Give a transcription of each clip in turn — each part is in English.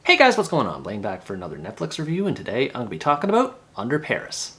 Hey guys, what's going on? Laying back for another Netflix review, and today I'm going to be talking about Under Paris.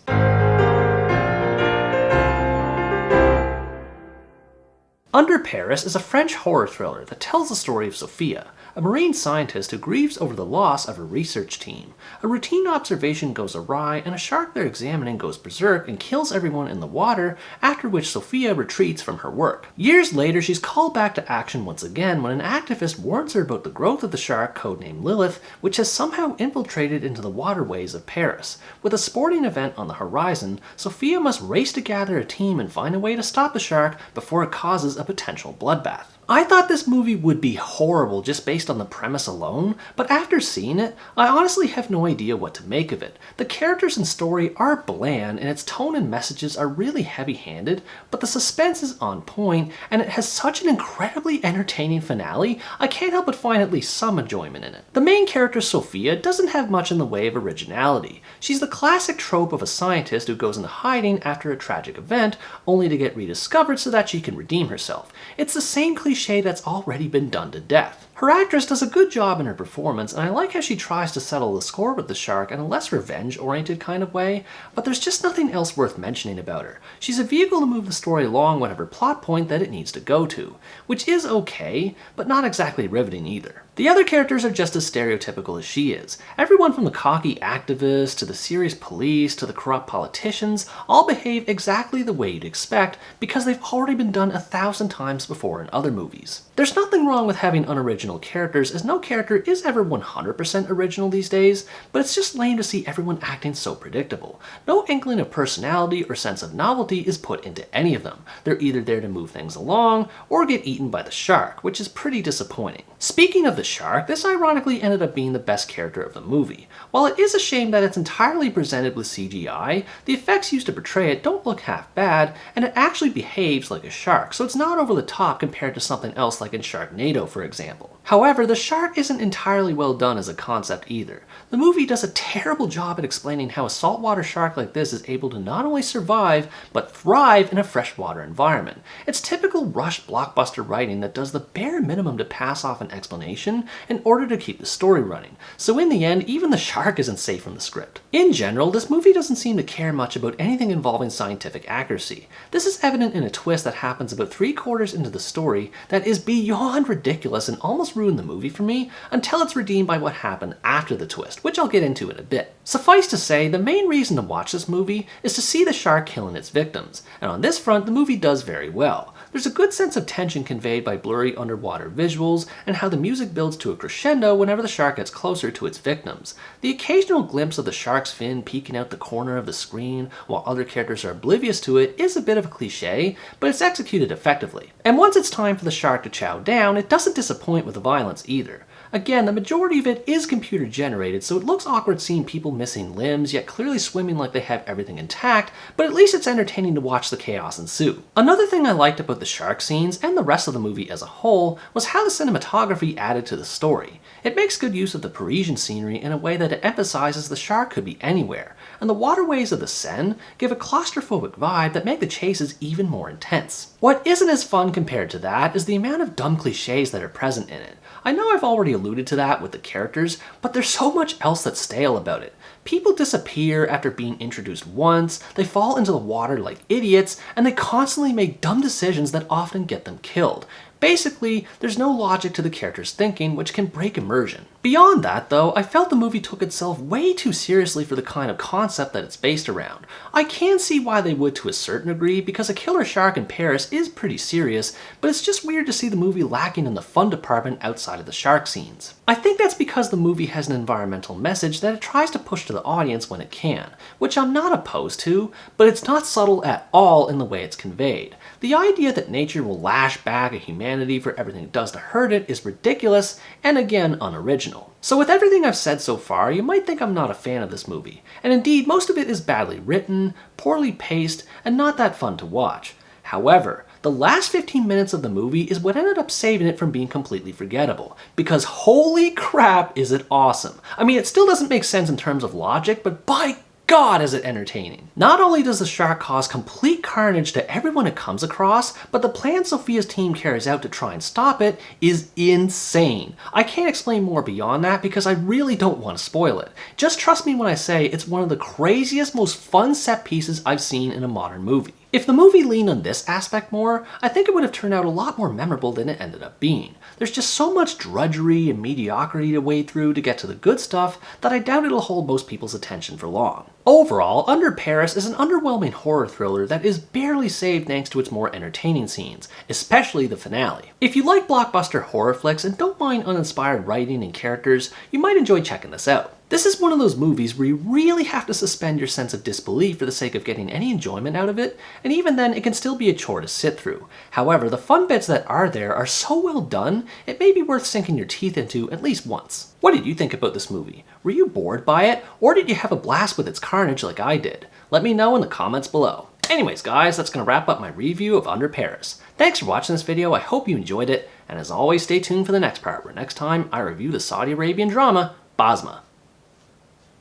Under Paris is a French horror thriller that tells the story of Sophia, a marine scientist who grieves over the loss of her research team. A routine observation goes awry, and a shark they're examining goes berserk and kills everyone in the water, after which Sophia retreats from her work. Years later, she's called back to action once again when an activist warns her about the growth of the shark codenamed Lilith, which has somehow infiltrated into the waterways of Paris. With a sporting event on the horizon, Sophia must race to gather a team and find a way to stop the shark before it causes a potential bloodbath. I thought this movie would be horrible just based on the premise alone, but after seeing it, I honestly have no idea what to make of it. The characters and story are bland, and its tone and messages are really heavy-handed, but the suspense is on point, and it has such an incredibly entertaining finale, I can't help but find at least some enjoyment in it. The main character, Sophia, doesn't have much in the way of originality. She's the classic trope of a scientist who goes into hiding after a tragic event, only to get rediscovered so that she can redeem herself. It's the same cliche that's already been done to death. Her actress does a good job in her performance, and I like how she tries to settle the score with the shark in a less revenge-oriented kind of way, but there's just nothing else worth mentioning about her. She's a vehicle to move the story along whatever plot point that it needs to go to, which is okay, but not exactly riveting either. The other characters are just as stereotypical as she is. Everyone from the cocky activist to the serious police to the corrupt politicians all behave exactly the way you'd expect because they've already been done 1,000 times before in other movies. There's nothing wrong with having unoriginal characters, as no character is ever 100% original these days, but it's just lame to see everyone acting so predictable. No inkling of personality or sense of novelty is put into any of them. They're either there to move things along or get eaten by the shark, which is pretty disappointing. Speaking of the shark, this ironically ended up being the best character of the movie. While it is a shame that it's entirely presented with CGI, the effects used to portray it don't look half bad, and it actually behaves like a shark, so it's not over the top compared to something else like in Sharknado, for example. However, the shark isn't entirely well done as a concept either. The movie does a terrible job at explaining how a saltwater shark like this is able to not only survive, but thrive in a freshwater environment. It's typical rushed blockbuster writing that does the bare minimum to pass off an explanation in order to keep the story running. So in the end, even the shark isn't safe from the script. In general, this movie doesn't seem to care much about anything involving scientific accuracy. This is evident in a twist that happens about 3/4 into the story that is beyond ridiculous and almost ruined the movie for me until it's redeemed by what happened after the twist, which I'll get into in a bit. Suffice to say, the main reason to watch this movie is to see the shark killing its victims, and on this front the movie does very well. There's a good sense of tension conveyed by blurry underwater visuals and how the music builds to a crescendo whenever the shark gets closer to its victims. The occasional glimpse of the shark's fin peeking out the corner of the screen while other characters are oblivious to it is a bit of a cliche, but it's executed effectively. And once it's time for the shark to chow down, it doesn't disappoint with the violence either. Again, the majority of it is computer generated, so it looks awkward seeing people missing limbs, yet clearly swimming like they have everything intact, but at least it's entertaining to watch the chaos ensue. Another thing I liked about the shark scenes, and the rest of the movie as a whole, was how the cinematography added to the story. It makes good use of the Parisian scenery in a way that it emphasizes the shark could be anywhere, and the waterways of the Seine give a claustrophobic vibe that make the chases even more intense. What isn't as fun compared to that is the amount of dumb cliches that are present in it. I know I've already alluded to that with the characters, but there's so much else that's stale about it. People disappear after being introduced once, they fall into the water like idiots, and they constantly make dumb decisions that often get them killed. Basically, there's no logic to the characters' thinking, which can break immersion. Beyond that, though, I felt the movie took itself way too seriously for the kind of concept that it's based around. I can see why they would to a certain degree, because a killer shark in Paris is pretty serious, but it's just weird to see the movie lacking in the fun department outside of the shark scenes. I think that's because the movie has an environmental message that it tries to push to the audience when it can, which I'm not opposed to, but it's not subtle at all in the way it's conveyed. The idea that nature will lash back at humanity for everything it does to hurt it is ridiculous, and again, unoriginal. So with everything I've said so far, you might think I'm not a fan of this movie, and indeed most of it is badly written, poorly paced, and not that fun to watch. However, the last 15 minutes of the movie is what ended up saving it from being completely forgettable, because holy crap is it awesome. I mean, it still doesn't make sense in terms of logic, but by God, is it entertaining! Not only does the shark cause complete carnage to everyone it comes across, but the plan Sophia's team carries out to try and stop it is insane. I can't explain more beyond that because I really don't want to spoil it. Just trust me when I say it's one of the craziest, most fun set pieces I've seen in a modern movie. If the movie leaned on this aspect more, I think it would have turned out a lot more memorable than it ended up being. There's just so much drudgery and mediocrity to wade through to get to the good stuff that I doubt it'll hold most people's attention for long. Overall, Under Paris is an underwhelming horror thriller that is barely saved thanks to its more entertaining scenes, especially the finale. If you like blockbuster horror flicks and don't mind uninspired writing and characters, you might enjoy checking this out. This is one of those movies where you really have to suspend your sense of disbelief for the sake of getting any enjoyment out of it, and even then it can still be a chore to sit through. However, the fun bits that are there are so well done, it may be worth sinking your teeth into at least once. What did you think about this movie? Were you bored by it, or did you have a blast with its carnage like I did? Let me know in the comments below. Anyways guys, that's going to wrap up my review of Under Paris. Thanks for watching this video, I hope you enjoyed it, and as always stay tuned for the next part where next time I review the Saudi Arabian drama, Basma.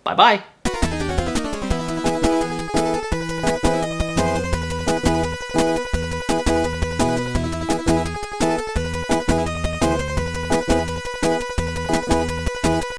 Bye-bye.